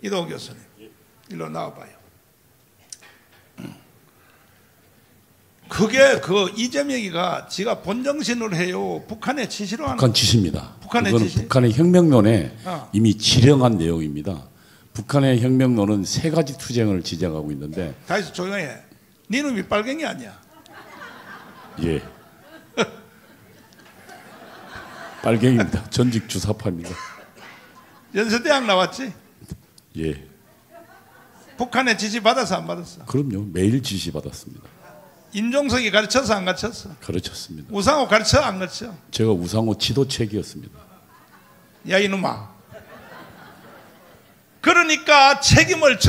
이동호 교수님, 일로 나와봐요. 그게 그 이재명이가 지가 본정신으로 해요? 북한의 지시로 하는? 북한 지시입니다. 북한의 지시? 북한의 혁명론에 이미 지령한 내용입니다. 북한의 혁명론은 3가지 투쟁을 지정하고 있는데. 다시 조용해. 네 놈이 빨갱이 아니야? 예. 빨갱이입니다. 전직 주사파입니다. 연세대학 나왔지? 예. 북한의 지시 받아서 안 받았어? 그럼요. 매일 지시 받았습니다. 임종석이 가르쳐서 안 가르쳤어? 가르쳤습니다. 우상호 가르쳐 안 가르쳐? 제가 우상호 지도책이었습니다. 야 이놈아, 그러니까 책임을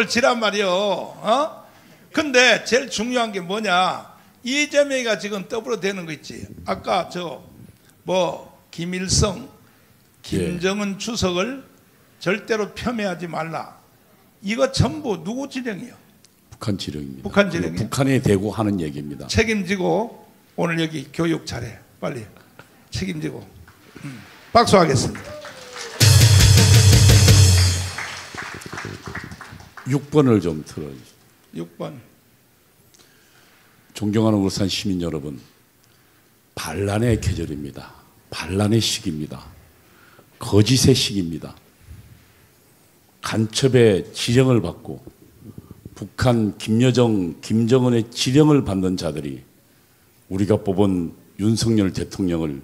지란 말이요. 어? 근데 제일 중요한 게 뭐냐, 이재명이가 지금 떠들어대는 거 있지. 아까 김일성, 김정은 주석을 절대로 폄훼하지 말라, 이거 전부 누구 지령이요? 북한 지령입니다. 북한 지령이 북한에 대고 하는 얘기입니다. 책임지고 오늘 여기 교육 잘해. 빨리 책임지고. 박수하겠습니다. 6번을 좀 틀어주세요. 6번. 존경하는 울산 시민 여러분, 반란의 계절입니다. 반란의 시기입니다. 거짓의 시기입니다. 간첩의 지령을 받고 북한 김여정, 김정은의 지령을 받는 자들이 우리가 뽑은 윤석열 대통령을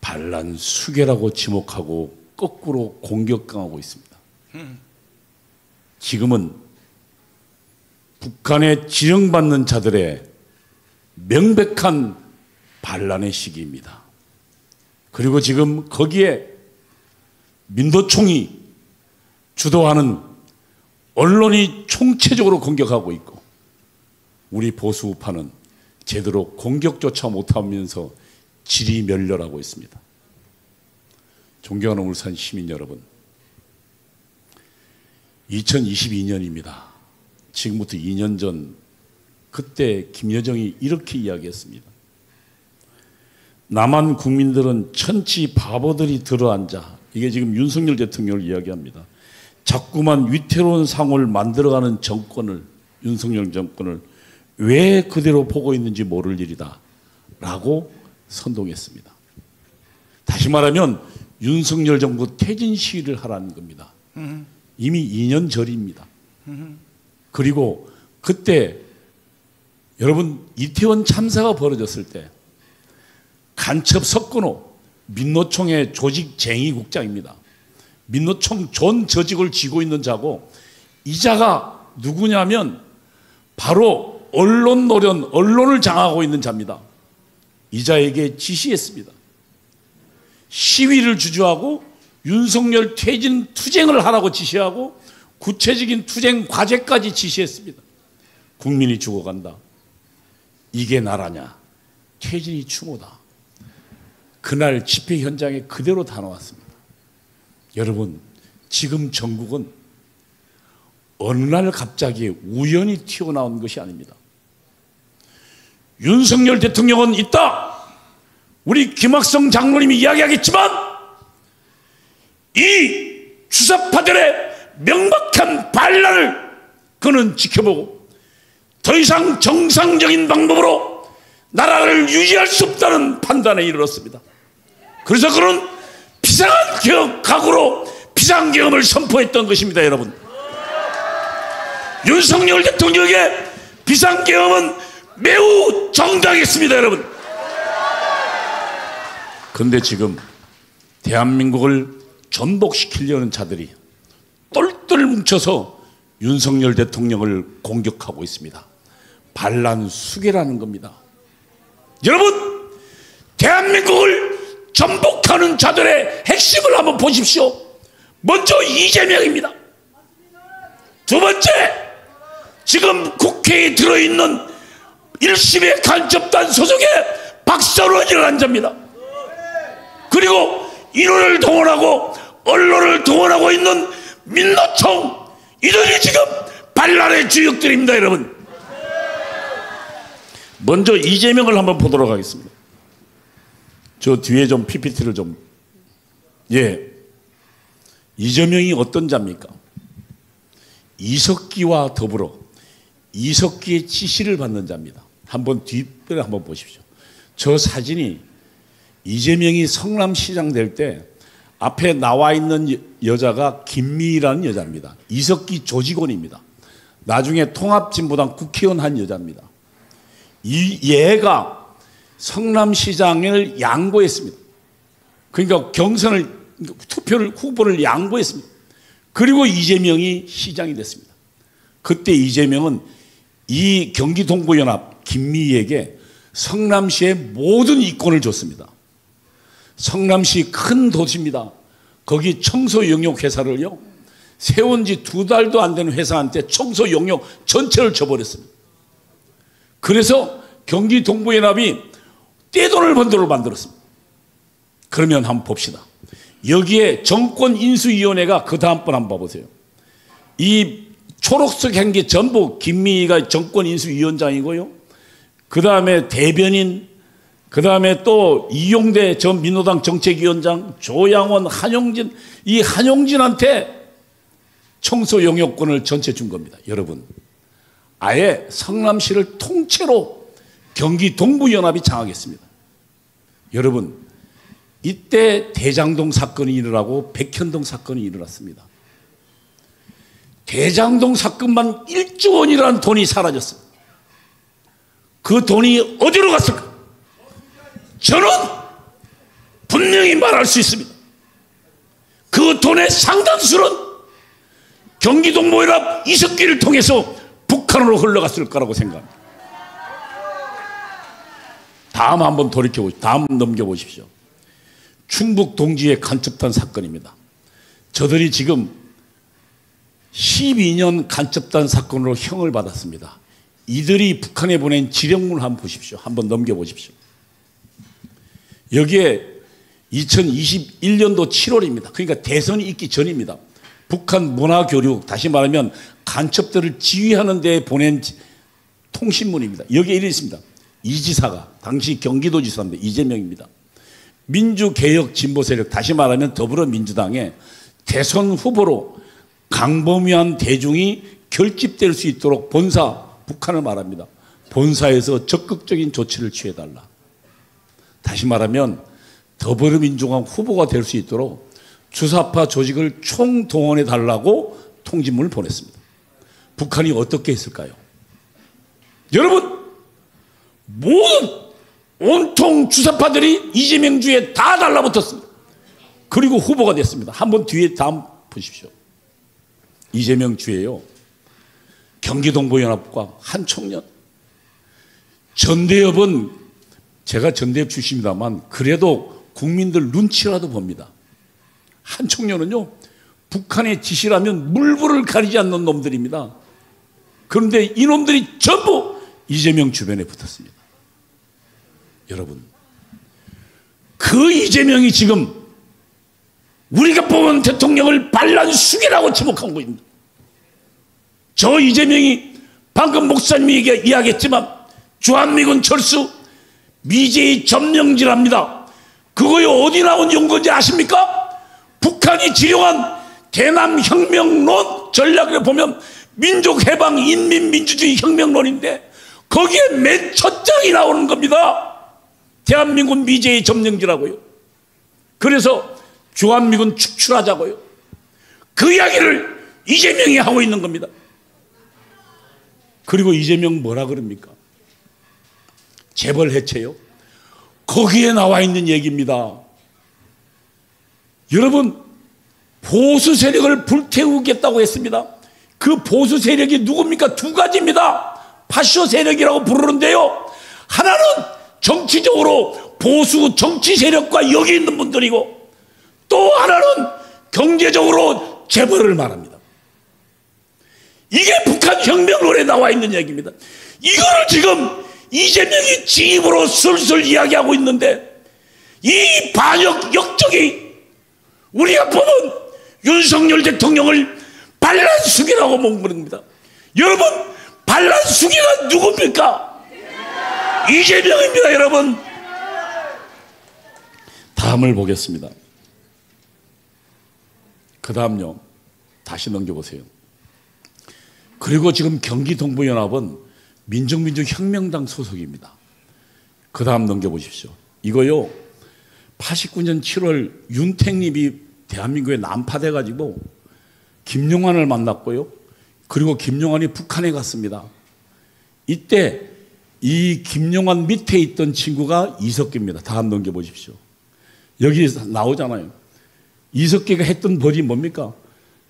반란 수괴라고 지목하고 거꾸로 공격당하고 있습니다. 지금은 북한의 지령받는 자들의 명백한 반란의 시기입니다. 그리고 지금 거기에 민노총이 주도하는 언론이 총체적으로 공격하고 있고, 우리 보수 우파는 제대로 공격조차 못하면서 지리멸렬하고 있습니다. 존경하는 울산 시민 여러분, 2022년입니다. 지금부터 2년 전 그때 김여정이 이렇게 이야기했습니다. 남한 국민들은 천치 바보들이 들어앉아, 이게 지금 윤석열 대통령을 이야기합니다. 자꾸만 위태로운 상황을 만들어가는 정권을, 윤석열 정권을 왜 그대로 보고 있는지 모를 일이다 라고 선동했습니다. 다시 말하면 윤석열 정부 퇴진 시위를 하라는 겁니다. 이미 2년 전입니다. 그리고 그때 여러분, 이태원 참사가 벌어졌을 때 간첩 석근호, 민노총의 조직쟁의국장입니다. 민노총 전 저직을 쥐고 있는 자고, 이 자가 누구냐면 바로 언론 노련, 언론을 장악하고 있는 자입니다. 이 자에게 지시했습니다. 시위를 주주하고 윤석열 퇴진 투쟁을 하라고 지시하고 구체적인 투쟁 과제까지 지시했습니다. 국민이 죽어간다. 이게 나라냐? 퇴진이 추모다. 그날 집회 현장에 그대로 다 나왔습니다. 여러분, 지금 전국은 어느 날 갑자기 우연히 튀어나온 것이 아닙니다. 윤석열 대통령은 있다. 우리 김학성 장로님이 이야기하겠지만 이 주사파들의 명백한 반란을 그는 지켜보고 더 이상 정상적인 방법으로 나라를 유지할 수 없다는 판단에 이르렀습니다. 그래서 그는 비상한 개혁 각오로 비상계엄을 선포했던 것입니다. 여러분, 윤석열 대통령의 비상계엄은 매우 정당했습니다. 여러분, 그런데 지금 대한민국을 전복시키려는 자들이 똘똘 뭉쳐서 윤석열 대통령을 공격하고 있습니다. 반란 수괴라는 겁니다. 여러분, 대한민국을 전복하는 자들의 핵심을 한번 보십시오. 먼저 이재명입니다. 두 번째, 지금 국회에 들어있는 1심의 간첩단 소속의 박선원이라는 자입니다. 그리고 인원을 동원하고 언론을 동원하고 있는 민노총, 이들이 지금 반란의 주역들입니다. 여러분, 먼저 이재명을 한번 보도록 하겠습니다. 저 뒤에 좀 PPT를 좀. 이재명이 어떤 자입니까? 이석기와 더불어 이석기의 지시를 받는 자입니다. 한번 뒷배를 한번 보십시오. 저 사진이 이재명이 성남시장 될 때 앞에 나와 있는 여자가 김미희라는 여자입니다. 이석기 조직원입니다. 나중에 통합진보당 국회의원 한 여자입니다. 얘가 성남시장을 양보했습니다. 그러니까 투표를 후보를 양보했습니다. 그리고 이재명이 시장이 됐습니다. 그때 이재명은 이 경기동부연합 김미희에게 성남시의 모든 이권을 줬습니다. 성남시 큰 도시입니다. 거기 청소 용역 회사를요, 세운 지 2달도 안 되는 회사한테 청소 용역 전체를 줘버렸습니다. 그래서 경기동부연합이 떼돈을 번 돈을 만들었습니다. 그러면 한번 봅시다. 여기에 정권인수위원회가 그 다음번 한번 봐보세요. 이 초록색 한 게 전부 김미희가 정권인수위원장이고요. 그 다음에 대변인, 그 다음에 또 이용대 전 민노당 정책위원장, 조양원, 한용진, 이 한용진한테 청소 용역권을 전체 준 겁니다. 여러분, 아예 성남시를 통째로 경기 동부연합이 장악했습니다. 여러분, 이때 대장동 사건이 일어나고 백현동 사건이 일어났습니다. 대장동 사건만 1조 원이라는 돈이 사라졌습니다. 그 돈이 어디로 갔을까? 저는 분명히 말할 수 있습니다. 그 돈의 상당수는 경기동부연합 이석기를 통해서 북한으로 흘러갔을 거라고 생각합니다. 다음 한번 돌이켜보십시오. 다음 넘겨보십시오. 충북 동지의 간첩단 사건입니다. 저들이 지금 12년 간첩단 사건으로 형을 받았습니다. 이들이 북한에 보낸 지령문을 한번 보십시오. 한번 넘겨보십시오. 여기에 2021년도 7월입니다. 그러니까 대선이 있기 전입니다. 북한 문화교류, 다시 말하면 간첩들을 지휘하는 데 보낸 통신문입니다. 여기에 이렇게 있습니다. 이 지사가 당시 경기도지사입니다. 이재명입니다. 민주개혁 진보 세력, 다시 말하면 더불어민주당의 대선 후보로 강범위한 대중이 결집될 수 있도록 본사, 북한을 말합니다. 본사에서 적극적인 조치를 취해달라. 다시 말하면 더불어민주당 후보가 될 수 있도록 주사파 조직을 총동원해 달라고 통지문을 보냈습니다. 북한이 어떻게 했을까요? 여러분, 모든 온통 주사파들이 이재명 주에 다 달라붙었습니다. 그리고 후보가 됐습니다. 한번 뒤에 다음 보십시오. 이재명 주에요, 경기동부연합과 한 청년, 전대협은, 제가 전대협 출신입니다만 그래도 국민들 눈치라도 봅니다. 한 청년은요, 북한의 지시라면 물불을 가리지 않는 놈들입니다. 그런데 이놈들이 전부 이재명 주변에 붙었습니다. 여러분, 그 이재명이 지금 우리가 뽑은 대통령을 반란수계라고 지목한 것입니다. 저 이재명이 방금 목사님이 이야기했지만 주한미군 철수 미제의 점령지랍니다. 그거에 어디 나온 연구인지 아십니까? 북한이 지령한 대남혁명론 전략을 보면 민족해방 인민민주주의 혁명론인데 거기에 맨 첫 장이 나오는 겁니다. 대한민국 미제의 점령지라고요. 그래서 주한미군 축출하자고요. 그 이야기를 이재명이 하고 있는 겁니다. 그리고 이재명 뭐라 그럽니까? 재벌 해체요? 거기에 나와 있는 얘기입니다. 여러분, 보수 세력을 불태우겠다고 했습니다. 그 보수 세력이 누굽니까? 2가지입니다. 파쇼 세력이라고 부르는데요, 하나는 정치적으로 보수 정치 세력과 여기 있는 분들이고, 또 하나는 경제적으로 재벌을 말합니다. 이게 북한 혁명론에 나와 있는 얘기입니다. 이거를 지금 이재명이 지 입으로 술술 이야기하고 있는데, 이 반역 역적이 우리가 보면 윤석열 대통령을 반란수기라고 본 겁니다. 여러분, 반란수기가 누굽니까? 이재명입니다. 여러분, 다음을 보겠습니다. 그 다음요, 다시 넘겨보세요. 그리고 지금 경기동부연합은 민족민주혁명당 소속입니다. 그 다음 넘겨보십시오. 이거요, 89년 7월 윤택립이 대한민국에 난파돼가지고 김용환을 만났고요. 그리고 김용환이 북한에 갔습니다. 이때 이 김용환 밑에 있던 친구가 이석기입니다. 다음 넘겨보십시오. 여기 나오잖아요. 이석기가 했던 벌이 뭡니까?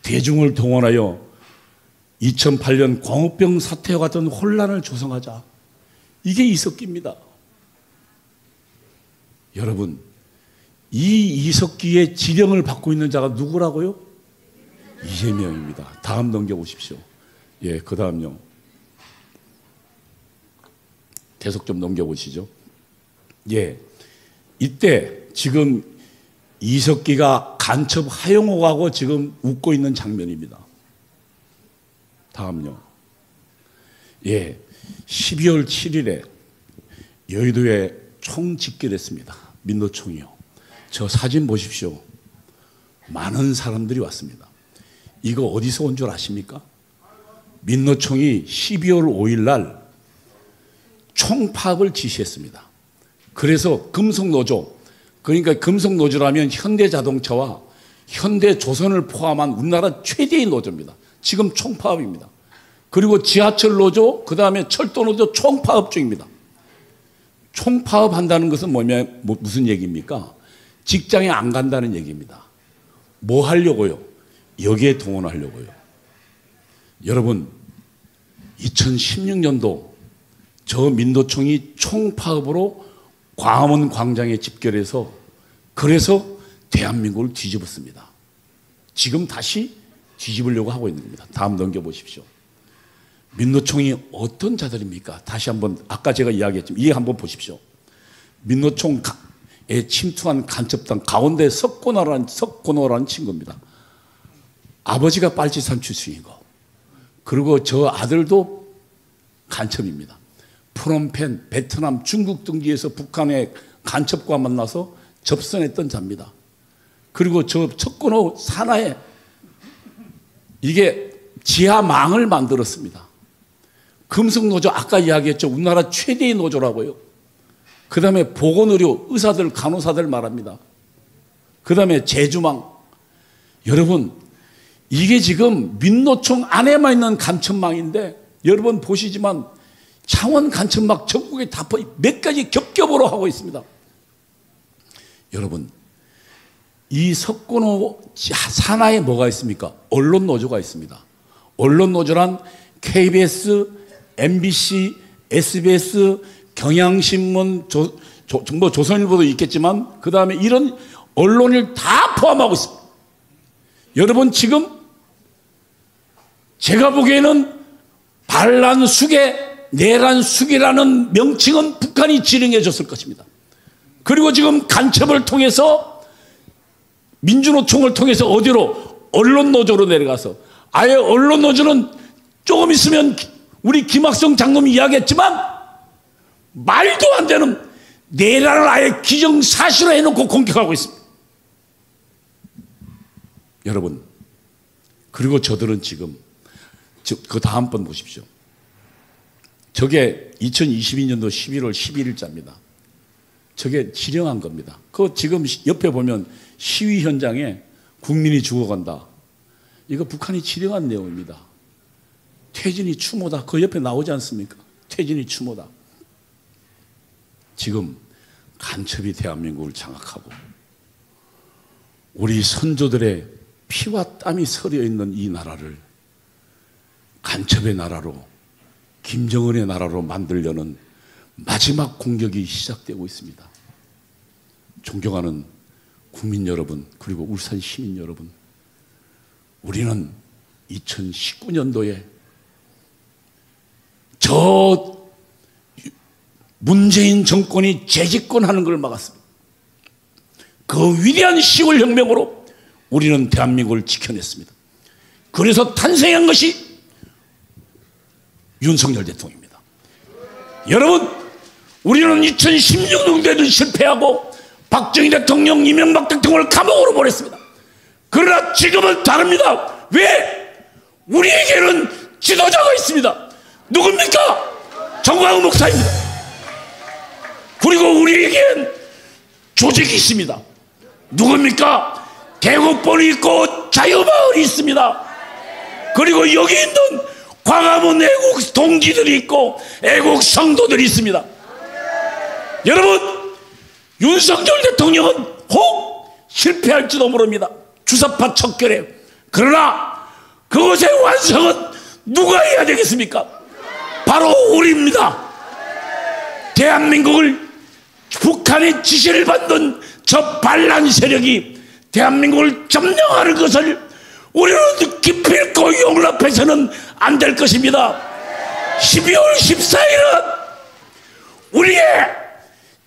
대중을 동원하여 2008년 광우병 사태와 같은 혼란을 조성하자. 이게 이석기입니다. 여러분, 이 이석기의 지령을 받고 있는 자가 누구라고요? 이재명입니다. 다음 넘겨보십시오. 예, 그 다음요. 계속 좀 넘겨보시죠. 예, 이때 지금 이석기가 간첩 하용옥하고 지금 웃고 있는 장면입니다. 다음요. 예, 12월 7일에 여의도에 총 집결했습니다. 민노총이요. 저 사진 보십시오. 많은 사람들이 왔습니다. 이거 어디서 온 줄 아십니까? 민노총이 12월 5일 날 총파업을 지시했습니다. 그래서 금속노조, 그러니까 금속노조라면 현대자동차와 현대조선을 포함한 우리나라 최대의 노조입니다. 지금 총파업입니다. 그리고 지하철 노조, 그 다음에 철도 노조 총파업 중입니다. 총파업 한다는 것은 무슨 얘기입니까? 직장에 안 간다는 얘기입니다. 뭐 하려고요? 여기에 동원하려고요. 여러분, 2016년도 저 민노총이 총파업으로 광화문 광장에 집결해서 그래서 대한민국을 뒤집었습니다. 지금 다시 뒤집으려고 하고 있는 겁니다. 다음 넘겨보십시오. 민노총이 어떤 자들입니까? 다시 한번 아까 제가 이야기했지만 이해 한번 보십시오. 민노총에 침투한 간첩당 가운데 석고노라는 친구입니다. 아버지가 빨치산 출신이고 그리고 저 아들도 간첩입니다. 프놈펜, 베트남, 중국 등지에서 북한의 간첩과 만나서 접선했던 자입니다. 그리고 저 석고노 산하에 이게 지하망을 만들었습니다. 금속노조 아까 이야기했죠. 우리나라 최대의 노조라고요. 그 다음에 보건의료, 의사들, 간호사들 말합니다. 그 다음에 제주망. 여러분, 이게 지금 민노총 안에만 있는 간첩망인데 여러분 보시지만 창원 간첩망 전국에 다 몇 가지 겹겹으로 하고 있습니다. 여러분, 이 석고노 산하에 뭐가 있습니까? 언론노조가 있습니다. 언론노조란 KBS, MBC, SBS, 경향신문, 조선일보도 있겠지만 그 다음에 이런 언론을 다 포함하고 있습니다. 여러분 지금 제가 보기에는 반란수계, 내란수계라는 명칭은 북한이 지령해 줬을 것입니다. 그리고 지금 간첩을 통해서 민주노총을 통해서 어디로? 언론노조로 내려가서 아예 언론노조는 조금 있으면 우리 김학성 장로님이 이야기했지만 말도 안 되는 내란을 아예 기정사실화 해놓고 공격하고 있습니다. 여러분, 그리고 저들은 지금 그 다음번 보십시오. 저게 2022년도 11월 11일자입니다. 저게 지령한 겁니다. 그 지금 옆에 보면 시위 현장에 국민이 죽어간다. 이거 북한이 지령한 내용입니다. 퇴진이 추모다. 그 옆에 나오지 않습니까? 퇴진이 추모다. 지금 간첩이 대한민국을 장악하고 우리 선조들의 피와 땀이 서려 있는 이 나라를 간첩의 나라로, 김정은의 나라로 만들려는 마지막 공격이 시작되고 있습니다. 존경하는 국민 여러분, 그리고 울산 시민 여러분, 우리는 2019년도에 저 문재인 정권이 재집권하는 걸 막았습니다. 그 위대한 10월 혁명으로 우리는 대한민국을 지켜냈습니다. 그래서 탄생한 것이 윤석열 대통령입니다. 여러분, 우리는 2016년도에도 실패하고 박정희 대통령, 이명박 대통령을 감옥으로 보냈습니다. 그러나 지금은 다릅니다. 왜? 우리에게는 지도자가 있습니다. 누굽니까? 정광훈 목사입니다. 그리고 우리에겐 조직이 있습니다. 누굽니까? 대국본이 있고 자유마을이 있습니다. 그리고 여기 있는 광화문 애국 동지들이 있고 애국 성도들이 있습니다. 여러분, 윤석열 대통령은 혹 실패할지도 모릅니다. 주사파 척결에. 그러나 그것의 완성은 누가 해야 되겠습니까? 바로 우리입니다. 대한민국을, 북한의 지시를 받는 저 반란 세력이 대한민국을 점령하는 것을 우리는 기필코 용납해서는 안 될 것입니다. 12월 14일은 우리의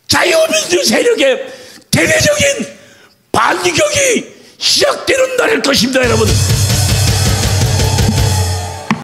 자유민주 세력의 대대적인 반격이 시작되는 날일 것입니다, 여러분.